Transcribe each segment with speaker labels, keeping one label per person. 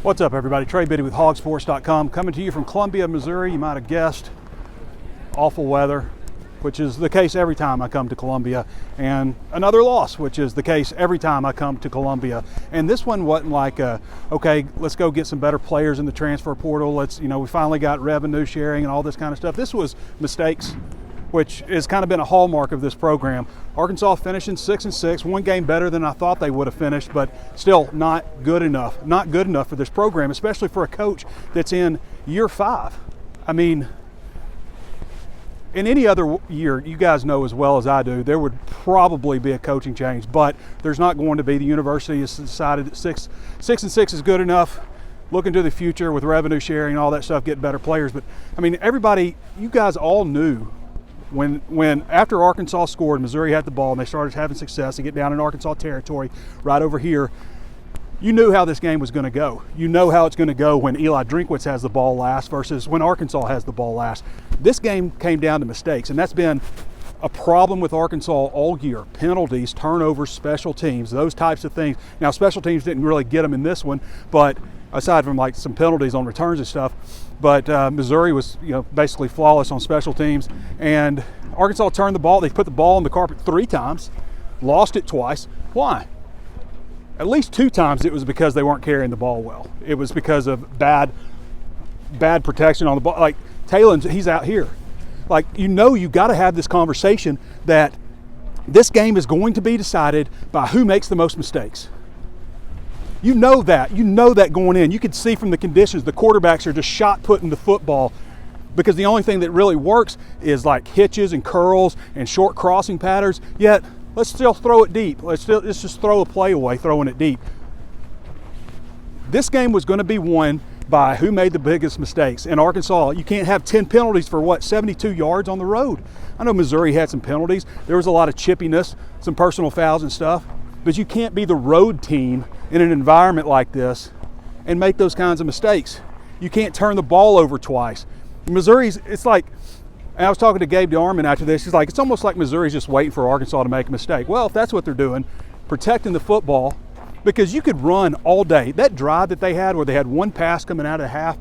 Speaker 1: What's up, everybody? Trey Biddy with HawgSports.com, coming to you from Columbia, Missouri. You might have guessed, awful weather, which is the case every time I come to Columbia, and another loss, which is the case every time I come to Columbia. And this one wasn't like, okay, let's go get some better players in the transfer portal. We finally got revenue sharing and all this kind of stuff. This was mistakes, which has kind of been a hallmark of this program. Arkansas finishing 6-6, one game better than I thought they would have finished, but still not good enough. Not good enough for this program, especially for a coach that's in year 5. I mean, in any other year, you guys know as well as I do, there would probably be a coaching change, but there's not going to be. The university has decided that 6-6 is good enough. Looking to the future with revenue sharing and all that stuff, get better players. But I mean, everybody, you guys all knew when after Arkansas scored, Missouri had the ball and they started having success to get down in Arkansas territory right over here, you knew how this game was going to go. You know how it's going to go when Eli Drinkwitz has the ball last versus when Arkansas has the ball last. This game came down to mistakes, and that's been a problem with Arkansas all year. Penalties, turnovers, special teams, those types of things. Now, special teams didn't really get them in this one, but aside from like some penalties on returns and stuff, but Missouri was basically flawless on special teams, and Arkansas turned the ball. They put the ball on the carpet 3 times, lost it twice. Why? At least 2 times it was because they weren't carrying the ball well. It was because of bad protection on the ball. Like Talon's, he's out here. Like, you got to have this conversation that this game is going to be decided by who makes the most mistakes. You know that going in. You could see from the conditions, the quarterbacks are just shot putting the football because the only thing that really works is like hitches and curls and short crossing patterns. Yet, let's still throw it deep. Let's just throw a play away, throwing it deep. This game was going to be won by who made the biggest mistakes. In Arkansas, you can't have 10 penalties for 72 yards on the road. I know Missouri had some penalties. There was a lot of chippiness, some personal fouls and stuff. But you can't be the road team in an environment like this and make those kinds of mistakes. You can't turn the ball over twice. Missouri's, it's like, and I was talking to Gabe DeArmond after this, he's like, it's almost like Missouri's just waiting for Arkansas to make a mistake. Well, if that's what they're doing, protecting the football, because you could run all day. That drive that they had where they had one pass coming out of half,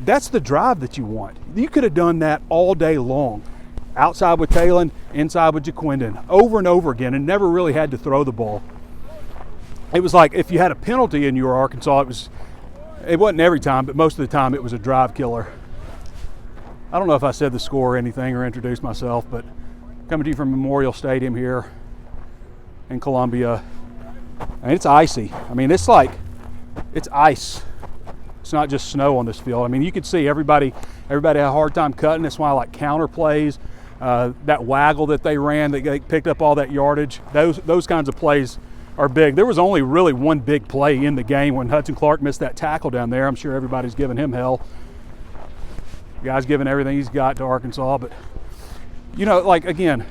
Speaker 1: that's the drive that you want. You could have done that all day long. Outside with Talon, inside with Jaquindon, over and over again, and never really had to throw the ball. It was like if you had a penalty in your Arkansas, it wasn't every time, but most of the time it was a drive killer. I don't know if I said the score or anything or introduced myself, but coming to you from Memorial Stadium here in Columbia, and it's icy. I mean, it's ice. It's not just snow on this field. I mean, you could see everybody had a hard time cutting. That's why I like counter plays. That waggle that they ran, they picked up all that yardage. Those kinds of plays are big. There was only really one big play in the game when Hudson Clark missed that tackle down there. I'm sure everybody's giving him hell. The guy's giving everything he's got to Arkansas, but again,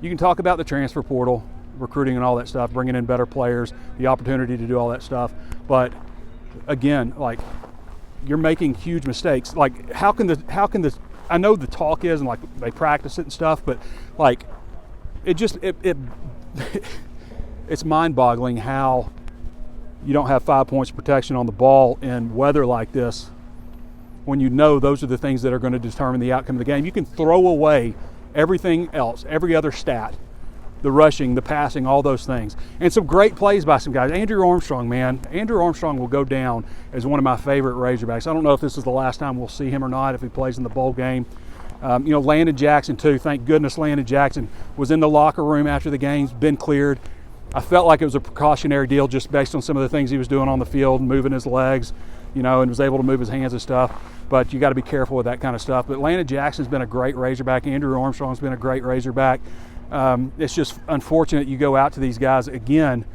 Speaker 1: you can talk about the transfer portal, recruiting and all that stuff, bringing in better players, the opportunity to do all that stuff, but again, like, you're making huge mistakes. Like, how can this, I know the talk is, and like they practice it and stuff, but like it's mind-boggling how you don't have 5 points of protection on the ball in weather like this when you know those are the things that are going to determine the outcome of the game. You can throw away everything else, every other stat, the rushing, the passing, all those things. And some great plays by some guys. Andrew Armstrong, man. Andrew Armstrong will go down as one of my favorite Razorbacks. I don't know if this is the last time we'll see him or not, if he plays in the bowl game. Landon Jackson, too. Thank goodness Landon Jackson was in the locker room after the game's been cleared. I felt like it was a precautionary deal just based on some of the things he was doing on the field, moving his legs, and was able to move his hands and stuff. But you got to be careful with that kind of stuff. But Landon Jackson's been a great Razorback. Andrew Armstrong's been a great Razorback. It's just unfortunate you go out to these guys again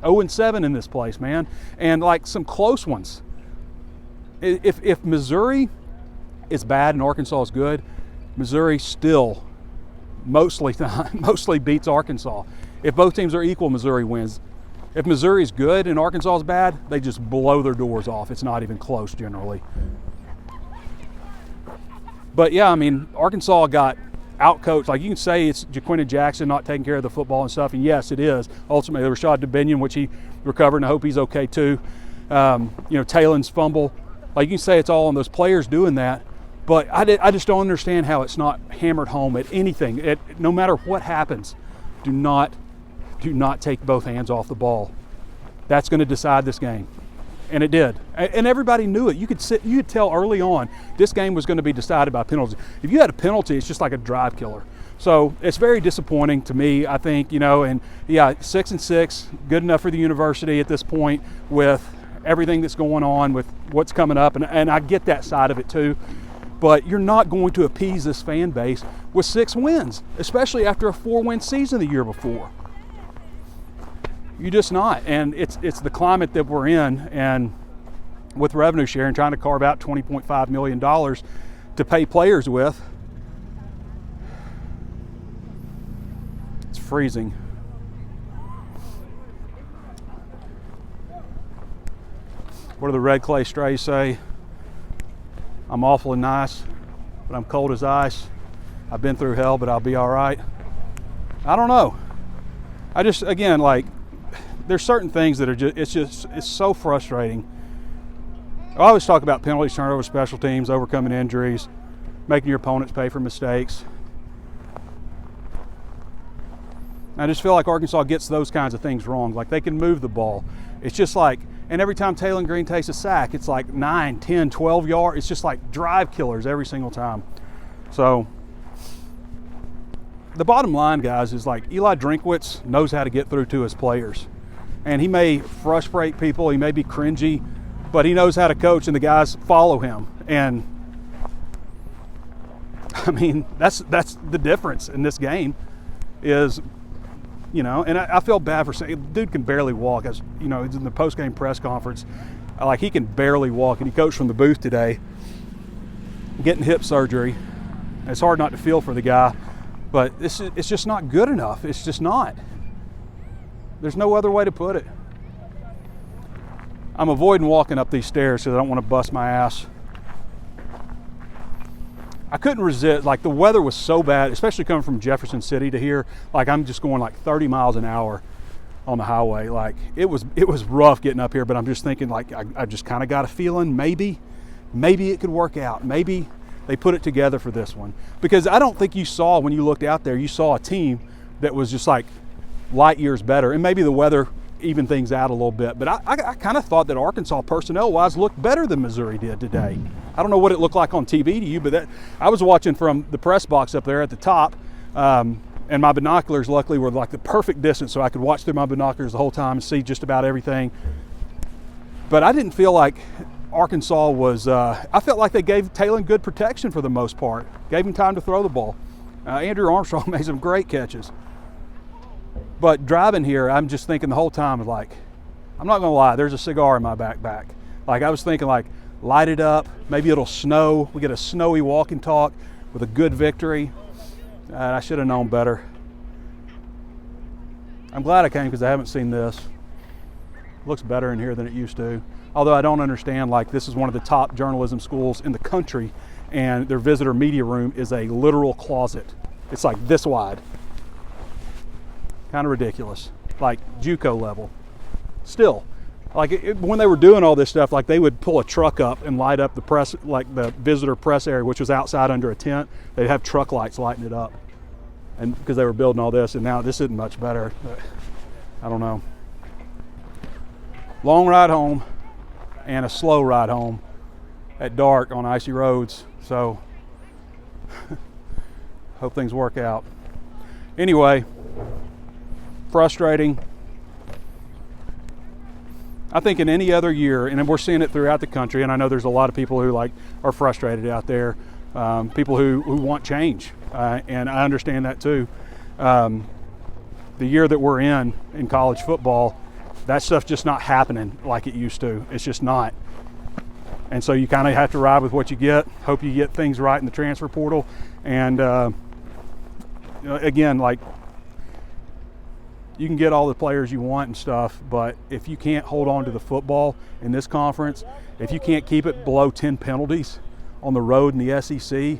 Speaker 1: 0-7 in this place, man, and like some close ones. If Missouri is bad and Arkansas is good, Missouri still mostly beats Arkansas. If both teams are equal, Missouri wins. If Missouri is good and Arkansas is bad, they just blow their doors off. It's not even close generally. But yeah, I mean, Arkansas got outcoached. Like, you can say it's Jaquinta Jackson not taking care of the football and stuff, and yes, it is. Ultimately, Rashad Dubinion, which he recovered, and I hope he's okay too. Taylon's fumble. Like, you can say it's all on those players doing that, but I just don't understand how it's not hammered home at anything. No matter what happens, do not take both hands off the ball. That's going to decide this game. And it did. And everybody knew it. You could tell early on this game was going to be decided by penalties. If you had a penalty, it's just like a drive killer. So it's very disappointing to me, I think, and yeah, 6-6, good enough for the university at this point with everything that's going on, with what's coming up. And I get that side of it too. But you're not going to appease this fan base with 6 wins, especially after a 4-win season the year before. You're just not. And it's the climate that we're in, and with revenue sharing, trying to carve out $20.5 million to pay players with. It's freezing. What do the red clay strays say? I'm awful and nice, but I'm cold as ice. I've been through hell, but I'll be all right. I don't know. Again, there's certain things that are it's so frustrating. I always talk about penalties, turnovers, special teams, overcoming injuries, making your opponents pay for mistakes. I just feel like Arkansas gets those kinds of things wrong. Like, they can move the ball. It's just like, and every time Taylon Green takes a sack, it's like 9, 10, 12 yards. It's just like drive killers every single time. So the bottom line, guys, is like Eli Drinkwitz knows how to get through to his players. And he may frustrate people, he may be cringy, but he knows how to coach, and the guys follow him. And I mean, that's the difference in this game is, and I feel bad for saying, dude can barely walk. As he's in the post-game press conference, like, he can barely walk, and he coached from the booth today, getting hip surgery. It's hard not to feel for the guy, but it's just not good enough. It's just not. There's no other way to put it. I'm avoiding walking up these stairs because I don't want to bust my ass. I couldn't resist. Like, the weather was so bad, especially coming from Jefferson City to here. Like, I'm just going like 30 miles an hour on the highway. Like, it was rough getting up here, but I'm just thinking, like, I just kind of got a feeling maybe it could work out. Maybe they put it together for this one. Because I don't think you saw, when you looked out there, you saw a team that was just like light years better. And maybe the weather evened things out a little bit. But I kind of thought that Arkansas, personnel-wise, looked better than Missouri did today. I don't know what it looked like on TV to you, but I was watching from the press box up there at the top, and my binoculars luckily were like the perfect distance, so I could watch through my binoculars the whole time and see just about everything. But I didn't feel like Arkansas was, I felt like they gave Taylon good protection for the most part, gave him time to throw the ball. Andrew Armstrong made some great catches. But driving here, I'm just thinking the whole time, like, I'm not gonna lie, there's a cigar in my backpack. Like, I was thinking, like, light it up, maybe it'll snow, we get a snowy walk and talk with a good victory. I should have known better. I'm glad I came because I haven't seen this. It looks better in here than it used to. Although I don't understand, like, this is one of the top journalism schools in the country, and their visitor media room is a literal closet. It's like this wide. Kind of ridiculous, like JUCO level. Still, like, when they were doing all this stuff, like, they would pull a truck up and light up the press, like the visitor press area, which was outside under a tent. They'd have truck lights lighting it up, and because they were building all this, and now this isn't much better. I don't know. Long ride home and a slow ride home at dark on icy roads. So hope things work out. Anyway, frustrating. I think in any other year, and we're seeing it throughout the country, and I know there's a lot of people who are frustrated out there, people who want change, and I understand that too. The year that we're in college football, that stuff's just not happening like it used to. It's just not. And so you kind of have to ride with what you get, hope you get things right in the transfer portal, and again, like, you can get all the players you want and stuff, but if you can't hold on to the football in this conference, if you can't keep it below 10 penalties on the road in the SEC,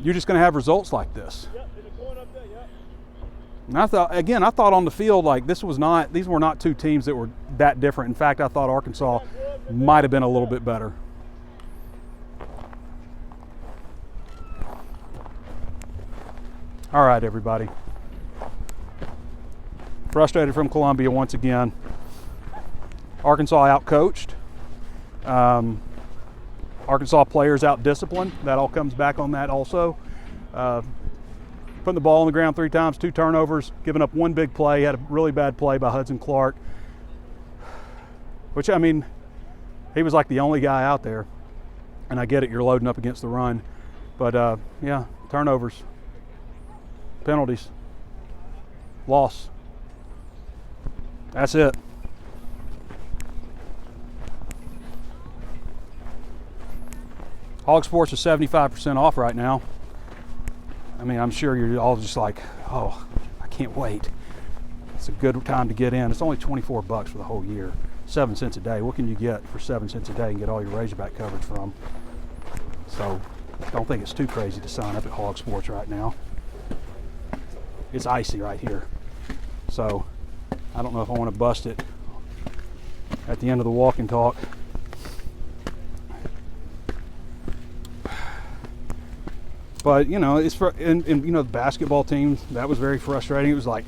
Speaker 1: you're just going to have results like this. And I thought on the field, like, these were not two teams that were that different. In fact, I thought Arkansas might have been a little bit better. All right, everybody. Frustrated from Columbia once again. Arkansas outcoached. Arkansas players out-disciplined. That all comes back on that also. Putting the ball on the ground 3 times, 2 turnovers, giving up 1 big play. Had a really bad play by Hudson Clark, which, I mean, he was like the only guy out there. And I get it, you're loading up against the run. But, yeah, turnovers, penalties, loss. That's it. HawgSports is 75% off right now. I mean, I'm sure you're all just like, oh, I can't wait. It's a good time to get in. It's only $24 for the whole year, 7 cents a day. What can you get for 7 cents a day and get all your Razorback coverage from? So don't think it's too crazy to sign up at HawgSports right now. It's icy right here. So I don't know if I want to bust it at the end of the walk and talk. But, you know, and you know, the basketball team, that was very frustrating. It was like,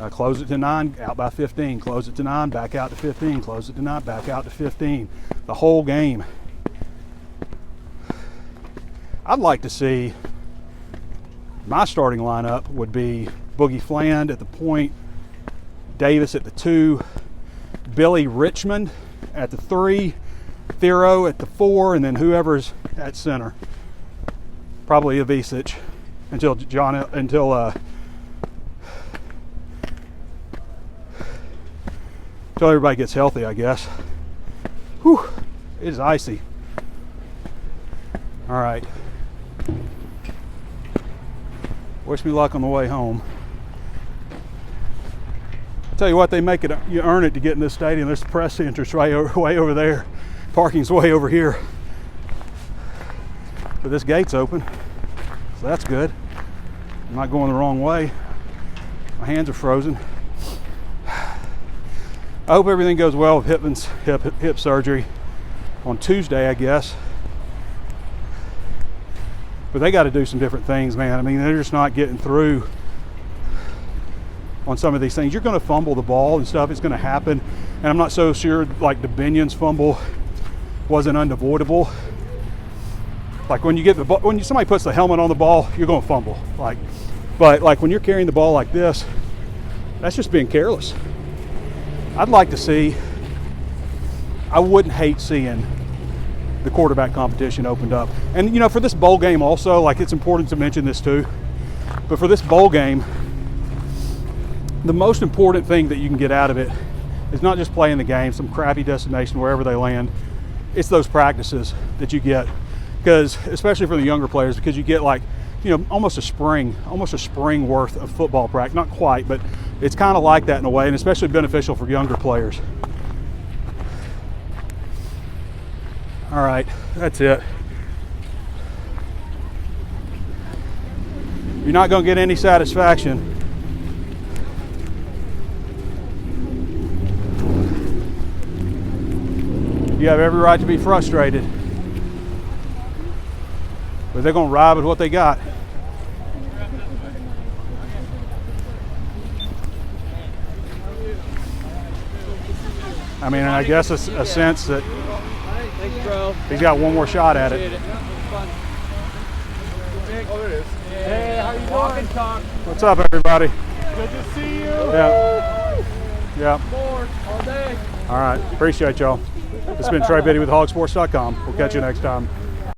Speaker 1: close it to 9, out by 15. Close it to 9, back out to 15. Close it to 9, back out to 15. The whole game. I'd like to see, my starting lineup would be Boogie Fland at the point, Davis at the 2, Billy Richmond at the 3, Thero at the 4, and then whoever's at center. Probably Ivisic until everybody gets healthy, I guess. Whew, it is icy. All right. Wish me luck on the way home. Tell you what, they make it, you earn it to get in this stadium. There's the press entrance way over there. Parking's way over here. But this gate's open, so that's good. I'm not going the wrong way. My hands are frozen. I hope everything goes well with Hipman's hip surgery on Tuesday, I guess. But they got to do some different things, man. I mean, they're just not getting through on some of these things. You're going to fumble the ball and stuff. It's going to happen. And I'm not so sure, like, the Binion's fumble wasn't unavoidable. Like, when you get the ball, when somebody puts the helmet on the ball, you're going to fumble. Like, but like when you're carrying the ball like this, that's just being careless. I'd like to see, I wouldn't hate seeing the quarterback competition opened up. And, you know, for this bowl game also, like, it's important to mention this too, but for this bowl game, the most important thing that you can get out of it is not just playing the game, some crappy destination, wherever they land. It's those practices that you get. Because, especially for the younger players, because you get, like, you know, almost a spring worth of football practice. Not quite, but it's kind of like that in a way, and especially beneficial for younger players. All right, that's it. You're not going to get any satisfaction you have every right to be frustrated. But they're going to ride with what they got. I mean, I guess it's a sense that he's got one more shot at it.
Speaker 2: Hey, how you doing?
Speaker 1: What's up, everybody?
Speaker 2: Good to see you.
Speaker 1: Yeah. Yeah.
Speaker 2: More all day.
Speaker 1: All right. Appreciate y'all. It's been Trey Biddy with HawgSports.com. We'll catch you next time.